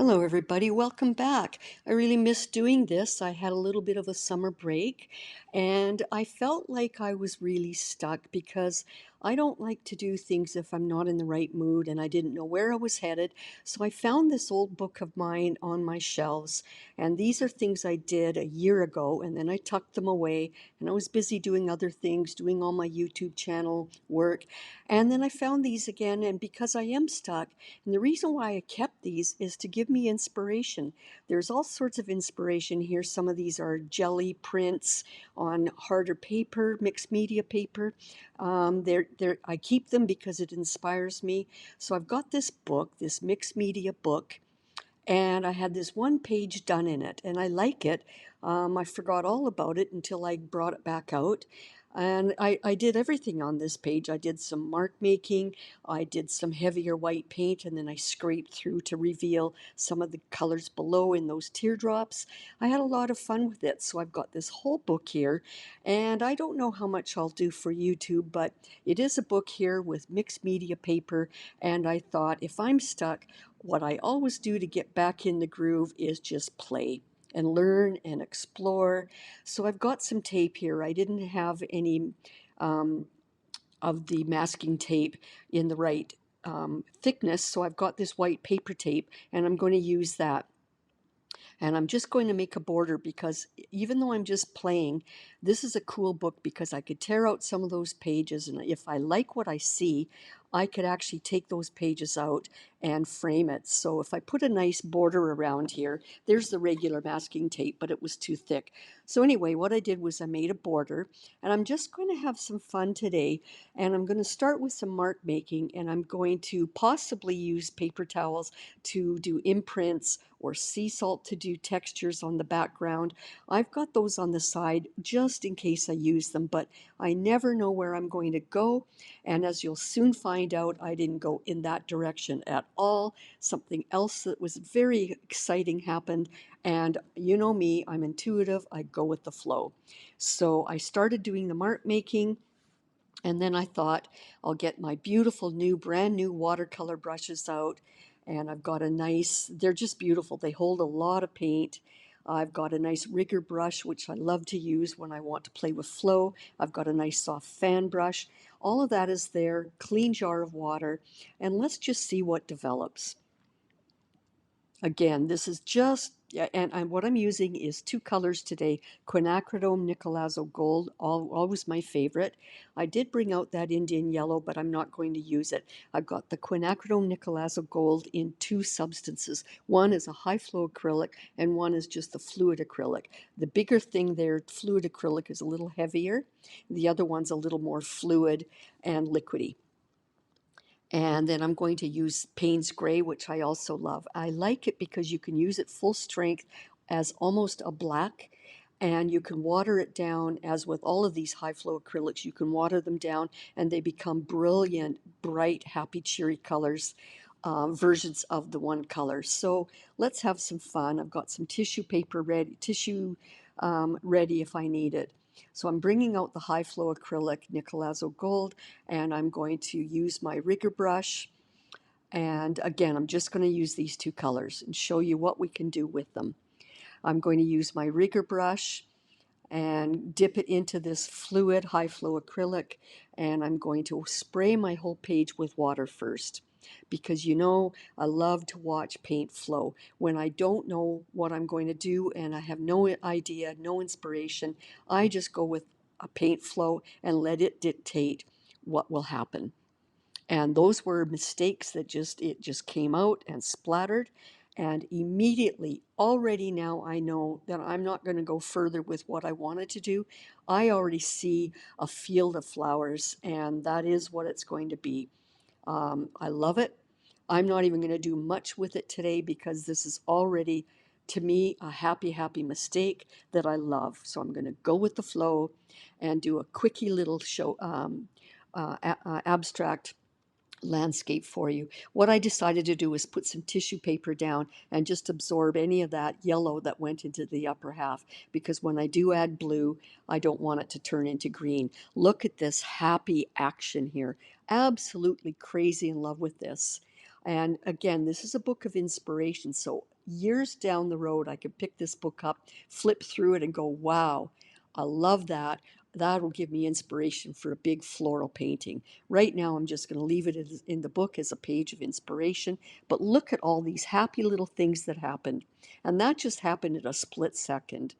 Hello, everybody. Welcome back. I really missed doing this. I had a little bit of a summer break and I felt like I was really stuck because I don't like to do things if I'm not in the right mood and I didn't know where I was headed. So I found this old book of mine on my shelves, and these are things I did a year ago, and then I tucked them away and I was busy doing other things, doing all my YouTube channel work. And then I found these again, and because I am stuck, and the reason why I kept these is to give me inspiration. There's all sorts of inspiration here. Some of these are jelly prints on harder paper, mixed media paper. I keep them because it inspires me. So I've got this book, this mixed media book, and I had this one page done in it, and I like it. I forgot all about it until I brought it back out. And I did everything on this page. I did some mark making, I did some heavier white paint, and then I scraped through to reveal some of the colors below in those teardrops. I had a lot of fun with it. So I've got this whole book here, and I don't know how much I'll do for YouTube, but it is a book here with mixed media paper. And I thought, if I'm stuck, what I always do to get back in the groove is just play and learn and explore. So I've got some tape here. I didn't have any um, of the masking tape in the right thickness, so I've got this white paper tape, and I'm going to use that. And I'm just going to make a border because even though I'm just playing, this is a cool book because I could tear out some of those pages, and if I like what I see, I could actually take those pages out and frame it. So if I put a nice border around here, there's the regular masking tape, but it was too thick. So anyway, what I did was I made a border, and I'm just going to have some fun today. And I'm going to start with some mark making, and I'm going to possibly use paper towels to do imprints or sea salt to do textures on the background. I've got those on the side just in case I use them, but I never know where I'm going to go. And as you'll soon find out, I didn't go in that direction at all. Something else that was very exciting happened. And you know me, I'm intuitive, I go with the flow. So I started doing the mark making. And then I thought, I'll get my beautiful new, brand new watercolor brushes out. And I've got a nice, they're just beautiful. They hold a lot of paint. I've got a nice rigger brush, which I love to use when I want to play with flow. I've got a nice soft fan brush. All of that is there, clean jar of water. And let's just see what develops. Again, this is just, yeah, and what I'm using is two colors today, quinacridone Nicolazo Gold, always my favorite. I did bring out that Indian yellow, but I'm not going to use it. I've got the quinacridone Nicolazo Gold in two substances. One is a high flow acrylic, and one is just the fluid acrylic. The bigger thing there, fluid acrylic, is a little heavier. The other one's a little more fluid and liquidy. And then I'm going to use Payne's Gray, which I also love. I like it because you can use it full strength as almost a black, and you can water it down, as with all of these high flow acrylics. You can water them down and they become brilliant, bright, happy, cheery colors, versions of the one color. So let's have some fun. I've got some tissue paper ready, ready if I need it. So I'm bringing out the high flow acrylic Nicolazo Gold, and I'm going to use my rigger brush. And again, I'm just going to use these two colors and show you what we can do with them. I'm going to use my rigger brush and dip it into this fluid high flow acrylic, and I'm going to spray my whole page with water first, because you know I love to watch paint flow. When I don't know what I'm going to do and I have no idea, no inspiration, I just go with a paint flow and let it dictate what will happen. And those were mistakes that it just came out and splattered. And immediately, already now I know that I'm not going to go further with what I wanted to do. I already see a field of flowers, and that is what it's going to be. I love it. I'm not even going to do much with it today because this is already, to me, a happy, happy mistake that I love. So I'm going to go with the flow and do a quickie little show, abstract landscape for you. What I decided to do is put some tissue paper down and just absorb any of that yellow that went into the upper half, because when I do add blue, I don't want it to turn into green. Look at this happy action here. Absolutely crazy in love with this. And again, this is a book of inspiration, so years down the road, I could pick this book up, flip through it, and go, wow, I love that. That'll give me inspiration for a big floral painting. Right now, I'm just going to leave it in the book as a page of inspiration. But look at all these happy little things that happened. And that just happened in a split second.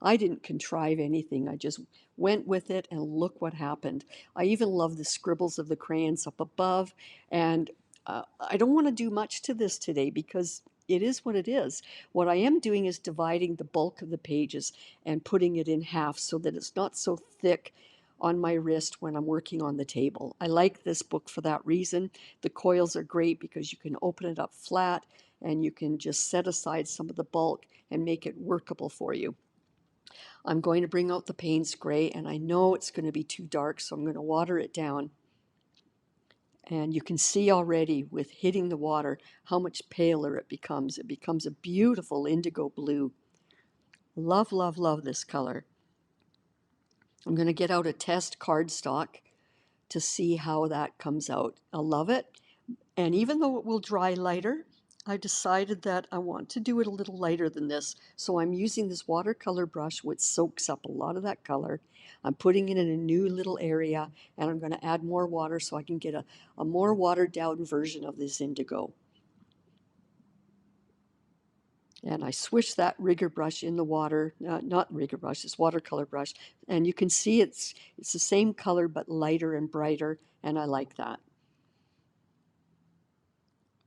I didn't contrive anything. I just went with it and look what happened. I even love the scribbles of the crayons up above. And I don't want to do much to this today because it is what it is. What I am doing is dividing the bulk of the pages and putting it in half so that it's not so thick on my wrist when I'm working on the table. I like this book for that reason. The coils are great because you can open it up flat and you can just set aside some of the bulk and make it workable for you. I'm going to bring out the Payne's Gray, and I know it's going to be too dark, so I'm going to water it down. And you can see already with hitting the water how much paler it becomes. It becomes a beautiful indigo blue. Love, love, love this color. I'm going to get out a test cardstock to see how that comes out. I love it. And even though it will dry lighter, I decided that I want to do it a little lighter than this. So I'm using this watercolor brush, which soaks up a lot of that color. I'm putting it in a new little area, and I'm going to add more water so I can get a more watered down version of this indigo. And I swish that rigger brush in the water, not rigger brush, it's watercolor brush. And you can see it's the same color but lighter and brighter, and I like that.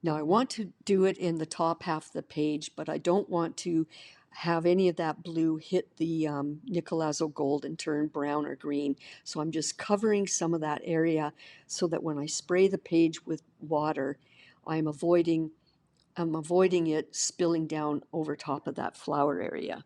Now I want to do it in the top half of the page, but I don't want to have any of that blue hit the Nicolazzo gold and turn brown or green. So I'm just covering some of that area so that when I spray the page with water, I'm avoiding it spilling down over top of that flower area.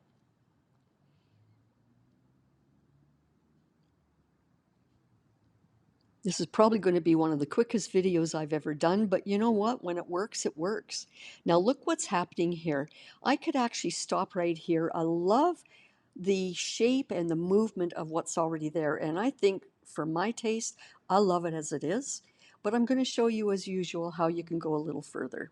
This is probably going to be one of the quickest videos I've ever done, but you know what? When it works, it works. Now look what's happening here. I could actually stop right here. I love the shape and the movement of what's already there, and I think for my taste, I love it as it is, but I'm going to show you as usual how you can go a little further.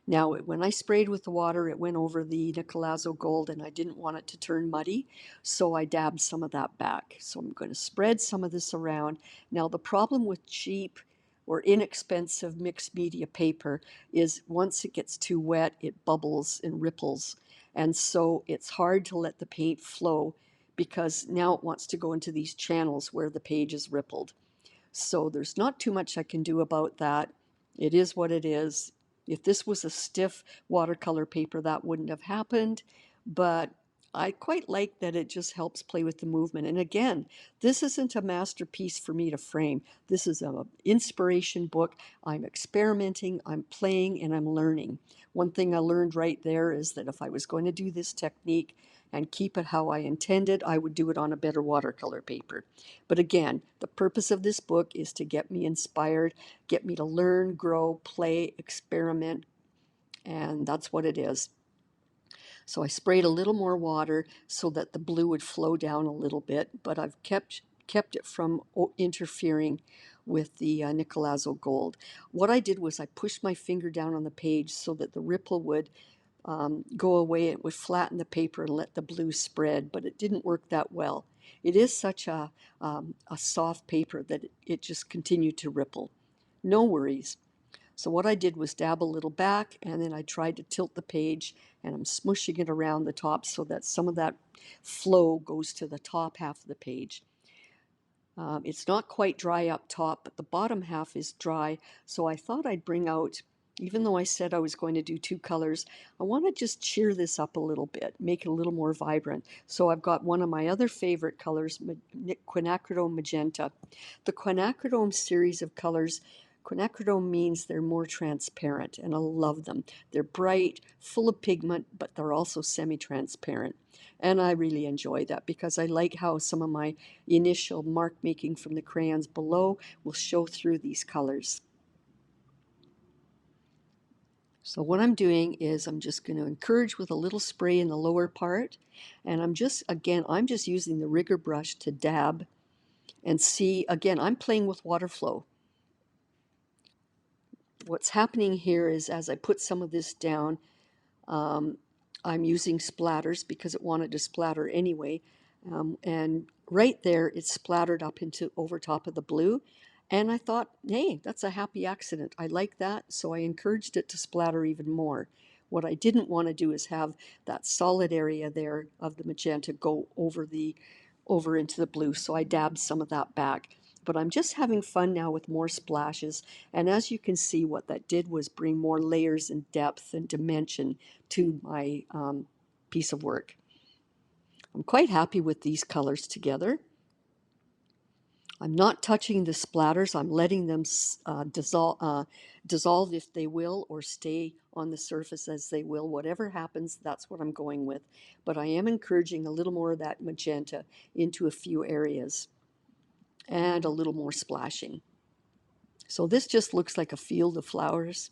Now, when I sprayed with the water, it went over the Nicolazzo gold and I didn't want it to turn muddy, so I dabbed some of that back. So I'm going to spread some of this around. Now, the problem with cheap or inexpensive mixed media paper is once it gets too wet, it bubbles and ripples. And so it's hard to let the paint flow because now it wants to go into these channels where the page is rippled. So there's not too much I can do about that. It is what it is. If this was a stiff watercolor paper, that wouldn't have happened, but I quite like that it just helps play with the movement. And again, this isn't a masterpiece for me to frame. This is an inspiration book. I'm experimenting, I'm playing, and I'm learning. One thing I learned right there is that if I was going to do this technique and keep it how I intended, I would do it on a better watercolor paper. But again, the purpose of this book is to get me inspired, get me to learn, grow, play, experiment, and that's what it is. So I sprayed a little more water so that the blue would flow down a little bit, but I've kept it from interfering with the Nicolazzo gold. What I did was I pushed my finger down on the page so that the ripple would go away. It would flatten the paper and let the blue spread, but it didn't work that well. It is such a soft paper that it just continued to ripple. No worries. So what I did was dab a little back, and then I tried to tilt the page, and I'm smushing it around the top so that some of that flow goes to the top half of the page. It's not quite dry up top, but the bottom half is dry, so I thought I'd bring out, even though I said I was going to do two colors, I want to just cheer this up a little bit, make it a little more vibrant. So I've got one of my other favorite colors, quinacridone magenta. The quinacridone series of colors, quinacridone means they're more transparent, and I love them. They're bright, full of pigment, but they're also semi-transparent. And I really enjoy that because I like how some of my initial mark making from the crayons below will show through these colors. So what I'm doing is I'm just going to encourage with a little spray in the lower part, and I'm just using the rigger brush to dab and see. Again, I'm playing with water flow. What's happening here is as I put some of this down, Um, I'm using splatters because it wanted to splatter anyway. And right there, it splattered up into over top of the blue. And I thought, hey, that's a happy accident. I like that. So I encouraged it to splatter even more. What I didn't want to do is have that solid area there of the magenta go over into the blue. So I dabbed some of that back. But I'm just having fun now with more splashes. And as you can see, what that did was bring more layers and depth and dimension to my piece of work. I'm quite happy with these colors together. I'm not touching the splatters. I'm letting them dissolve if they will, or stay on the surface as they will. Whatever happens, that's what I'm going with. But I am encouraging a little more of that magenta into a few areas and a little more splashing. So this just looks like a field of flowers.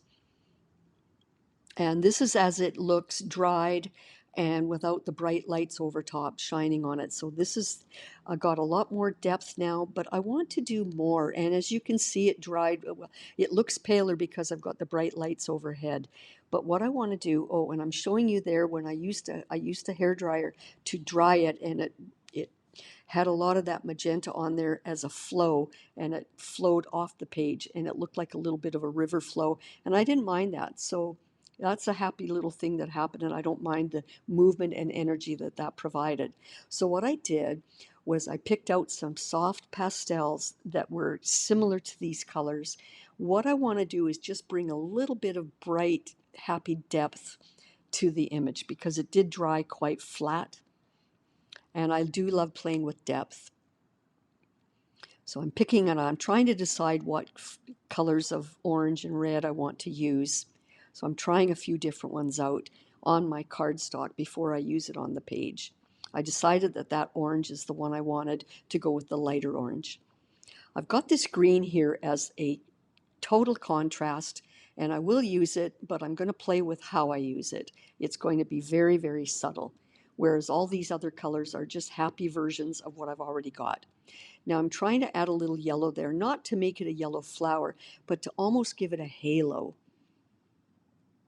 And this is as it looks dried and without the bright lights over top shining on it. So this is got a lot more depth now, but I want to do more. And as you can see, it dried. It looks paler because I've got the bright lights overhead. But what I want to do, oh, and I'm showing you there when I used a hair dryer to dry it, and it had a lot of that magenta on there as a flow, and it flowed off the page, and it looked like a little bit of a river flow, and I didn't mind that. So that's a happy little thing that happened, and I don't mind the movement and energy that that provided. So what I did was I picked out some soft pastels that were similar to these colors. What I want to do is just bring a little bit of bright, happy depth to the image because it did dry quite flat, and I do love playing with depth. So I'm picking and I'm trying to decide what colors of orange and red I want to use. So I'm trying a few different ones out on my cardstock before I use it on the page. I decided that that orange is the one I wanted to go with the lighter orange. I've got this green here as a total contrast, and I will use it, but I'm going to play with how I use it. It's going to be very, very subtle, whereas all these other colors are just happy versions of what I've already got. Now I'm trying to add a little yellow there, not to make it a yellow flower, but to almost give it a halo.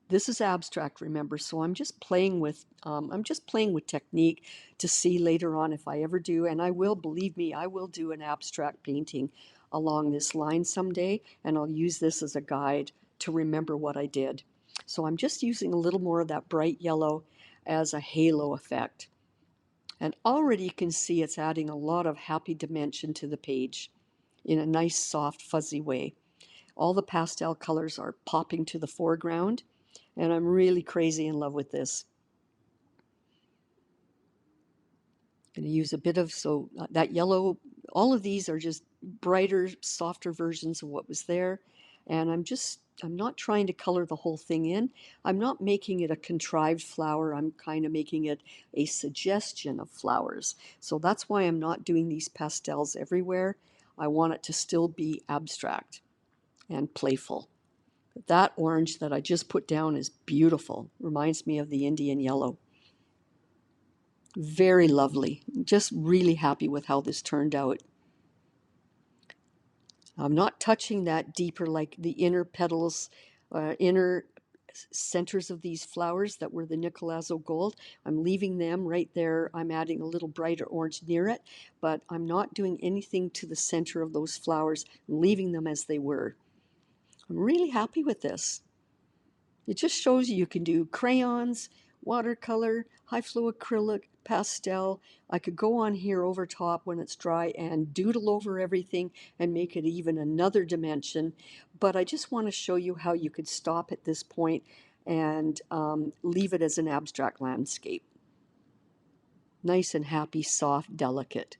This is abstract, remember, so I'm just playing with technique to see later on if I ever do, and I will, believe me, I will do an abstract painting along this line someday, and I'll use this as a guide to remember what I did. So I'm just using a little more of that bright yellow as a halo effect. And already you can see it's adding a lot of happy dimension to the page in a nice, soft, fuzzy way. All the pastel colors are popping to the foreground, and I'm really crazy in love with this. I'm going to use a bit of, that yellow, all of these are just brighter, softer versions of what was there. And I'm not trying to color the whole thing in. I'm not making it a contrived flower. I'm kind of making it a suggestion of flowers. So that's why I'm not doing these pastels everywhere. I want it to still be abstract and playful. That orange that I just put down is beautiful. Reminds me of the Indian yellow. Very lovely. Just really happy with how this turned out. I'm not touching that deeper, like the inner petals, inner centers of these flowers that were the Nicolazo gold. I'm leaving them right there. I'm adding a little brighter orange near it, but I'm not doing anything to the center of those flowers. I'm leaving them as they were. I'm really happy with this. It just shows you can do crayons, watercolor, high flow acrylic, pastel. I could go on here over top when it's dry and doodle over everything and make it even another dimension. But I just want to show you how you could stop at this point and leave it as an abstract landscape. Nice and happy, soft, delicate.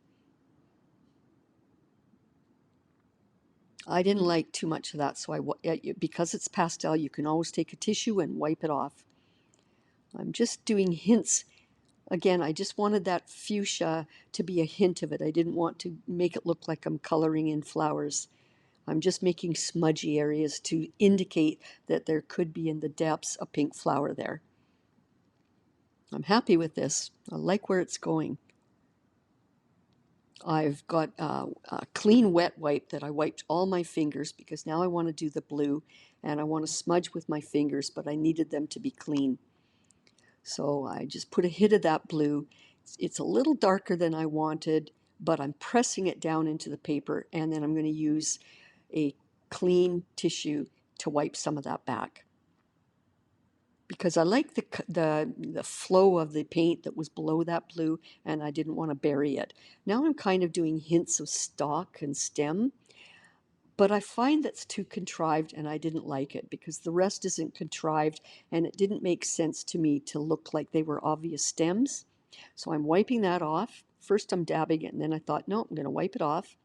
I didn't like too much of that, so because it's pastel, you can always take a tissue and wipe it off. I'm just doing hints. Again, I just wanted that fuchsia to be a hint of it. I didn't want to make it look like I'm coloring in flowers. I'm just making smudgy areas to indicate that there could be in the depths a pink flower there. I'm happy with this. I like where it's going. I've got a clean wet wipe that I wiped all my fingers because now I want to do the blue and I want to smudge with my fingers, but I needed them to be clean. So I just put a hit of that blue. It's a little darker than I wanted, but I'm pressing it down into the paper, and then I'm going to use a clean tissue to wipe some of that back. Because I like the flow of the paint that was below that blue, and I didn't want to bury it. Now I'm kind of doing hints of stalk and stem, but I find that's too contrived, and I didn't like it because the rest isn't contrived, and it didn't make sense to me to look like they were obvious stems. So I'm wiping that off. First I'm dabbing it, and then I thought, no, I'm going to wipe it off.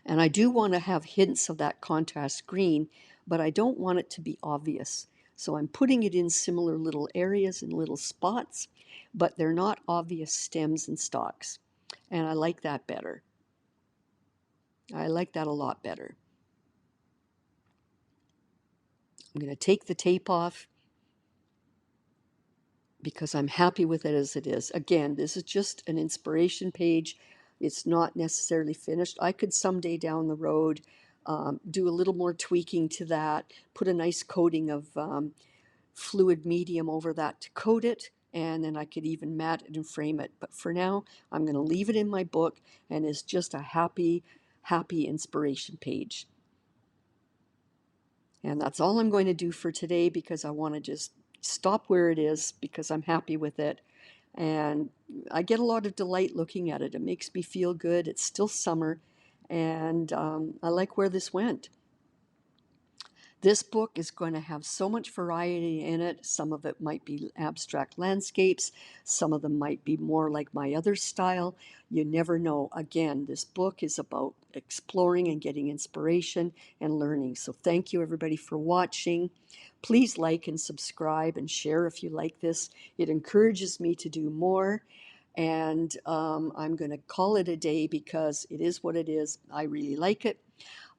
And I do want to have hints of that contrast green, but I don't want it to be obvious. So I'm putting it in similar little areas and little spots, but they're not obvious stems and stalks. And I like that better. I like that a lot better. I'm going to take the tape off because I'm happy with it as it is. Again, this is just an inspiration page. It's not necessarily finished. I could someday down the road do a little more tweaking to that, put a nice coating of fluid medium over that to coat it, and then I could even mat it and frame it. But for now, I'm going to leave it in my book, and it's just a happy, happy inspiration page. And that's all I'm going to do for today because I want to just stop where it is because I'm happy with it. And I get a lot of delight looking at it. It makes me feel good. It's still summer, and I like where this went. This book is going to have so much variety in it. Some of it might be abstract landscapes. Some of them might be more like my other style. You never know. Again, this book is about exploring and getting inspiration and learning. So thank you everybody for watching. Please like and subscribe and share if you like this. It encourages me to do more. And I'm going to call it a day because it is what it is. I really like it.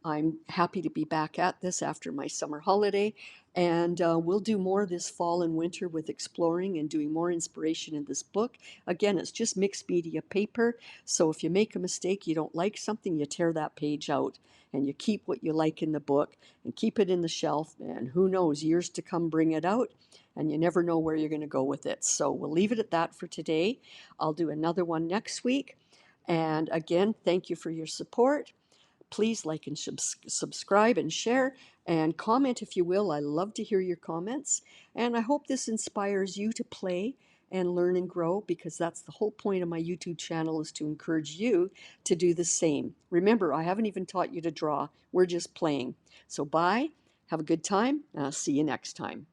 I'm happy to be back at this after my summer holiday, and we'll do more this fall and winter with exploring and doing more inspiration in this book. Again, it's just mixed media paper, so if you make a mistake, you don't like something, you tear that page out, and you keep what you like in the book, and keep it in the shelf, and who knows, years to come, bring it out, and you never know where you're going to go with it. So we'll leave it at that for today. I'll do another one next week, and again, thank you for your support. Please like and subscribe and share and comment if you will. I love to hear your comments. And I hope this inspires you to play and learn and grow because that's the whole point of my YouTube channel is to encourage you to do the same. Remember, I haven't even taught you to draw. We're just playing. So bye, have a good time, and I'll see you next time.